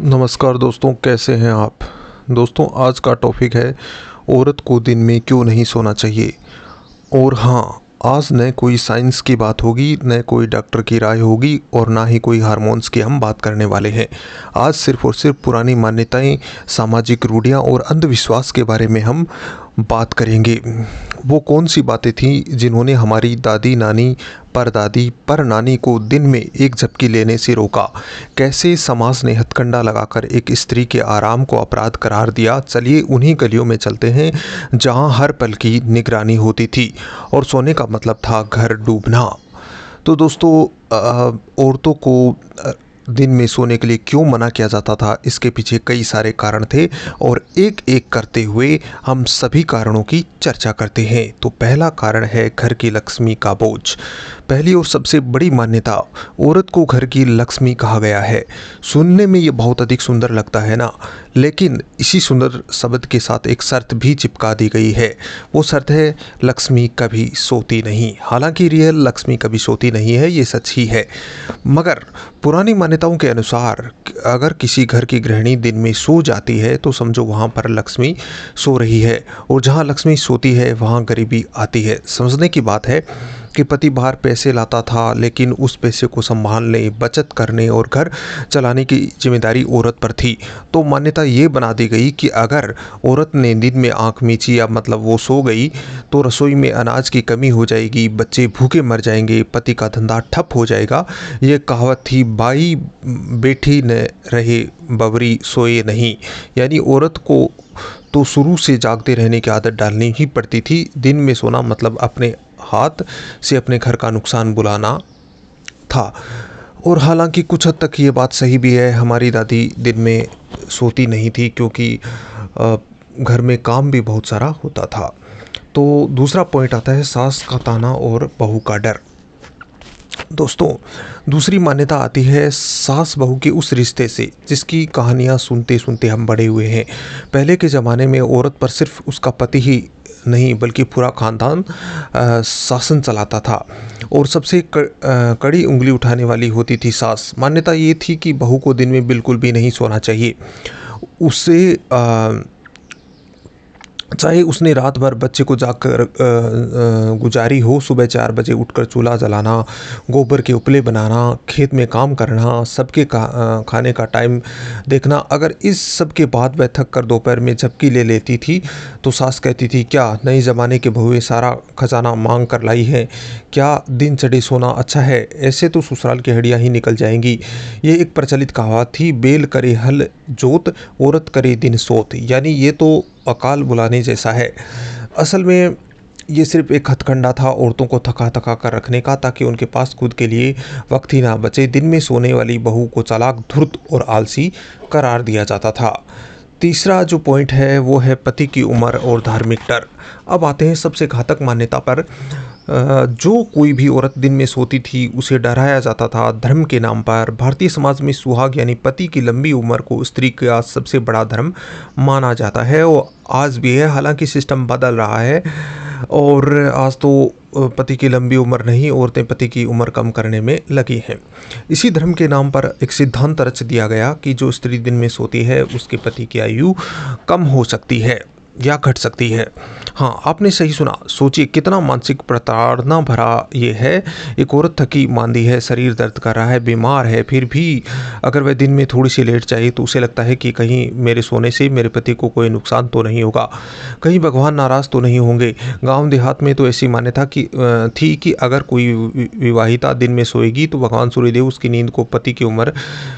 नमस्कार दोस्तों, कैसे हैं आप। दोस्तों, आज का टॉपिक है औरत को दिन में क्यों नहीं सोना चाहिए। और हाँ, आज न कोई साइंस की बात होगी, न कोई डॉक्टर की राय होगी और ना ही कोई हार्मोन्स की हम बात करने वाले हैं। आज सिर्फ और सिर्फ पुरानी मान्यताएं, सामाजिक रूढ़ियां और अंधविश्वास के बारे में हम बात करेंगे। वो कौन सी बातें थीं जिन्होंने हमारी दादी नानी, परदादी, परनानी को दिन में एक झपकी लेने से रोका। कैसे समाज ने हथकंडा लगाकर एक स्त्री के आराम को अपराध करार दिया। चलिए उन्हीं गलियों में चलते हैं जहां हर पल की निगरानी होती थी और सोने का मतलब था घर डूबना। तो दोस्तों, औरतों को दिन में सोने के लिए क्यों मना किया जाता था, इसके पीछे कई सारे कारण थे और एक एक करते हुए हम सभी कारणों की चर्चा करते हैं। तो पहला कारण है घर की लक्ष्मी का बोझ। पहली और सबसे बड़ी मान्यता, औरत को घर की लक्ष्मी कहा गया है। सुनने में ये बहुत अधिक सुंदर लगता है ना, लेकिन इसी सुंदर शब्द के साथ एक शर्त भी चिपका दी गई है। वो शर्त है, लक्ष्मी कभी सोती नहीं। हालांकि रियल लक्ष्मी कभी सोती नहीं है, ये सच ही है। मगर पुरानी मान्यताओं के अनुसार अगर किसी घर की गृहिणी दिन में सो जाती है तो समझो वहाँ पर लक्ष्मी सो रही है, और जहाँ लक्ष्मी सोती है वहाँ गरीबी आती है। समझने की बात है कि पति बाहर पैसे लाता था, लेकिन उस पैसे को संभालने, बचत करने और घर चलाने की जिम्मेदारी औरत पर थी। तो मान्यता ये बना दी गई कि अगर औरत ने दिन में आंख मीची, या मतलब वो सो गई, तो रसोई में अनाज की कमी हो जाएगी, बच्चे भूखे मर जाएंगे, पति का धंधा ठप हो जाएगा। ये कहावत थी, बाई बैठी न रहे बबरी सोए नहीं। यानी औरत को तो शुरू से जागते रहने की आदत डालनी ही पड़ती थी। दिन में सोना मतलब अपने हाथ से अपने घर का नुकसान बुलाना था। और हालांकि कुछ हद तक ये बात सही भी है। हमारी दादी दिन में सोती नहीं थी क्योंकि घर में काम भी बहुत सारा होता था। तो दूसरा पॉइंट आता है सास का ताना और बहू का डर। दोस्तों, दूसरी मान्यता आती है सास बहू के उस रिश्ते से जिसकी कहानियाँ सुनते सुनते हम बड़े हुए हैं। पहले के ज़माने में औरत पर सिर्फ उसका पति ही नहीं बल्कि पूरा खानदान शासन चलाता था, और सबसे कड़ी उंगली उठाने वाली होती थी सास। मान्यता ये थी कि बहू को दिन में बिल्कुल भी नहीं सोना चाहिए। उससे चाहे उसने रात भर बच्चे को जाकर गुजारी हो, सुबह 4 बजे उठकर चूल्हा जलाना, गोबर के उपले बनाना, खेत में काम करना, सबके खाने का टाइम देखना। अगर इस सब के बाद वह थक कर दोपहर में झपकी ले लेती थी तो सास कहती थी, क्या नए ज़माने के बहुएं सारा खजाना मांग कर लाई है, क्या दिन चढ़े सोना अच्छा है, ऐसे तो ससुराल की हड्डियाँ ही निकल जाएंगी। ये एक प्रचलित कहावत थी, बेल करे हल जोत, औरत करे दिन सोत। यानी ये तो अकाल बुलाने जैसा है। असल में ये सिर्फ एक हथकंडा था औरतों को थका थका कर रखने का, ताकि उनके पास खुद के लिए वक्त ही ना बचे। दिन में सोने वाली बहू को चालाक, धूर्त और आलसी करार दिया जाता था। तीसरा जो पॉइंट है वो है पति की उम्र और धार्मिक डर। अब आते हैं सबसे घातक मान्यता पर। जो कोई भी औरत दिन में सोती थी उसे डराया जाता था धर्म के नाम पर। भारतीय समाज में सुहाग यानी पति की लंबी उम्र को स्त्री का सबसे बड़ा धर्म माना जाता है, और आज भी है। हालांकि सिस्टम बदल रहा है और आज तो पति की लंबी उम्र नहीं, औरतें पति की उम्र कम करने में लगी हैं। इसी धर्म के नाम पर एक सिद्धांत रच दिया गया कि जो स्त्री दिन में सोती है उसके पति की आयु कम हो सकती है या घट सकती है। हाँ, आपने सही सुना। सोचिए कितना मानसिक प्रताड़ना भरा ये है। एक औरत थकी मांदी है, शरीर दर्द कर रहा है, बीमार है, फिर भी अगर वह दिन में थोड़ी सी लेट जाए तो उसे लगता है कि कहीं मेरे सोने से मेरे पति को कोई नुकसान तो नहीं होगा, कहीं भगवान नाराज तो नहीं होंगे। गांव देहात में तो ऐसी मान्यता थी कि अगर कोई विवाहिता दिन में सोएगी तो भगवान सूर्यदेव उसकी नींद को पति की उम्र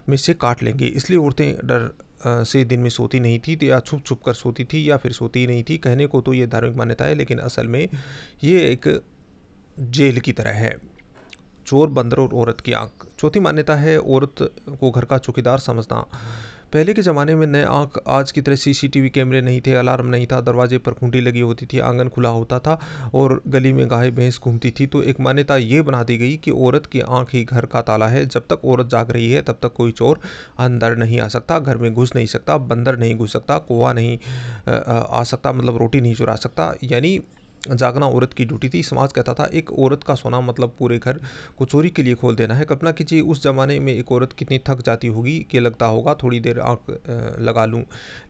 में से काट लेंगे। इसलिए औरतें डर से दिन में सोती नहीं थी, या छुप छुप कर सोती थी, या फिर सोती ही नहीं थी। कहने को तो ये धार्मिक मान्यता है, लेकिन असल में ये एक जेल की तरह है। चोर, बंदर और औरत की आंख। चौथी मान्यता है औरत को घर का चौकीदार समझना। पहले के ज़माने में नए आंख आज की तरह सीसीटीवी कैमरे नहीं थे, अलार्म नहीं था, दरवाजे पर खूंटी लगी होती थी, आंगन खुला होता था और गली में गाय भैंस घूमती थी। तो एक मान्यता ये बना दी गई कि औरत की आंख ही घर का ताला है। जब तक औरत जाग रही है तब तक कोई चोर अंदर नहीं आ सकता, घर में घुस नहीं सकता, बंदर नहीं घुस सकता, कौवा नहीं आ सकता, मतलब रोटी नहीं चुरा सकता। यानी जागना औरत की ड्यूटी थी। समाज कहता था एक औरत का सोना मतलब पूरे घर को चोरी के लिए खोल देना है। कल्पना कीजिए उस ज़माने में एक औरत कितनी थक जाती होगी कि लगता होगा थोड़ी देर आँख लगा लूँ,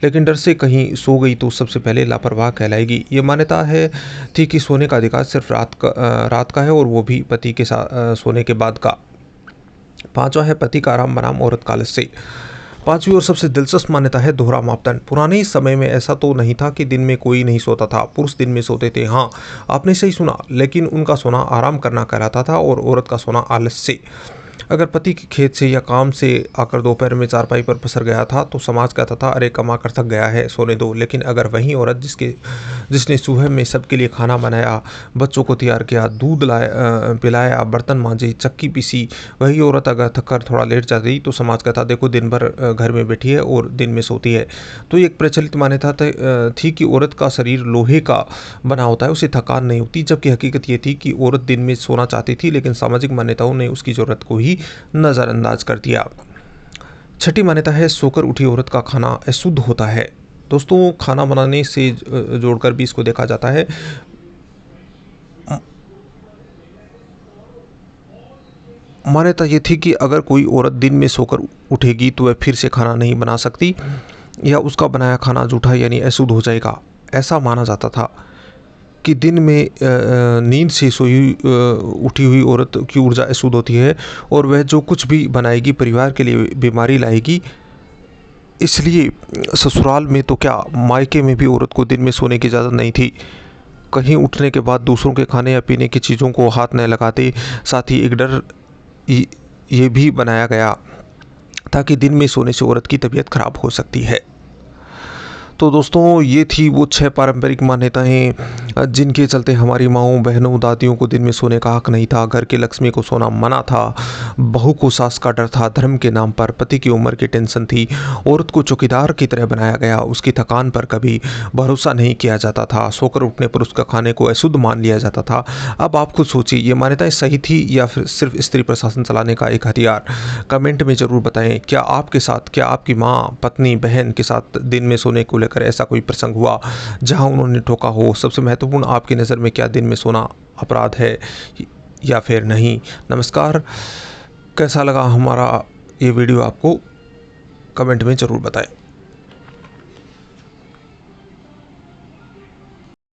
लेकिन डर से कहीं सो गई तो सबसे पहले लापरवाह कहलाएगी। ये मान्यता है थी कि सोने का अधिकार सिर्फ रात का है, और वो भी पति के साथ सोने के बाद का। पाँचवा है पति का आराम बनाम औरत का आलस्य। पांचवी और सबसे दिलचस्प मान्यता है दोहरा मापदंड। पुराने समय में ऐसा तो नहीं था कि दिन में कोई नहीं सोता था, पुरुष दिन में सोते थे। हाँ, आपने सही सुना, लेकिन उनका सोना आराम करना कहलाता था और औरत का सोना आलस्य। अगर पति के खेत से या काम से आकर दोपहर में चारपाई पर पसर गया था तो समाज कहता था अरे कमा कर थक गया है, सोने दो। लेकिन अगर वही औरत जिसने सुबह में सबके लिए खाना बनाया, बच्चों को तैयार किया, दूध पिलाया, बर्तन मांजे, चक्की पीसी, वही औरत अगर थक कर थोड़ा लेट जाती तो समाज कहता देखो दिन भर घर में बैठी है और दिन में सोती है। तो एक प्रचलित मान्यता थी कि औरत का शरीर लोहे का बना होता है, उसे थकान नहीं होती, जबकि हकीकत ये थी कि औरत दिन में सोना चाहती थी, लेकिन सामाजिक मान्यताओं ने उसकी ज़रूरत को ही नज़रअंदाज कर दिया। छठी मान्यता है सोकर उठी औरत का खाना अशुद्ध होता है। दोस्तों, खाना बनाने से जोड़कर भी इसको देखा जाता है। मान्यता ये थी कि अगर कोई औरत दिन में सोकर उठेगी तो वह फिर से खाना नहीं बना सकती, या उसका बनाया खाना जूठा यानी अशुद्ध हो जाएगा। ऐसा माना जाता था कि दिन में नींद से उठी हुई औरत की ऊर्जा अशुद्ध होती है और वह जो कुछ भी बनाएगी परिवार के लिए बीमारी लाएगी। इसलिए ससुराल में तो क्या, मायके में भी औरत को दिन में सोने की इजाज़त नहीं थी। कहीं उठने के बाद दूसरों के खाने या पीने की चीज़ों को हाथ न लगाते। साथ ही एक डर ये भी बनाया गया ताकि दिन में सोने से औरत की तबीयत खराब हो सकती है। तो दोस्तों, ये थी वो 6 पारंपरिक मान्यताएं जिनके चलते हमारी माँओं, बहनों, दादियों को दिन में सोने का हक नहीं था। घर की लक्ष्मी को सोना मना था, बहू को सास का डर था, धर्म के नाम पर पति की उम्र की टेंशन थी, औरत को चौकीदार की तरह बनाया गया, उसकी थकान पर कभी भरोसा नहीं किया जाता था, सोकर उठने पर उसका खाने को अशुद्ध मान लिया जाता था। अब आप खुद सोचिए, ये मान्यताएं सही थी या फिर सिर्फ स्त्री प्रशासन चलाने का एक हथियार? कमेंट में ज़रूर बताएं। क्या आपके साथ, क्या आपकी माँ, पत्नी, बहन के साथ दिन में सोने को लेकर ऐसा कोई प्रसंग हुआ जहां उन्होंने टोका हो? सबसे महत्वपूर्ण, आपकी नज़र में क्या दिन में सोना अपराध है या फिर नहीं? नमस्कार, कैसा लगा हमारा ये वीडियो आपको? कमेंट में ज़रूर बताएं।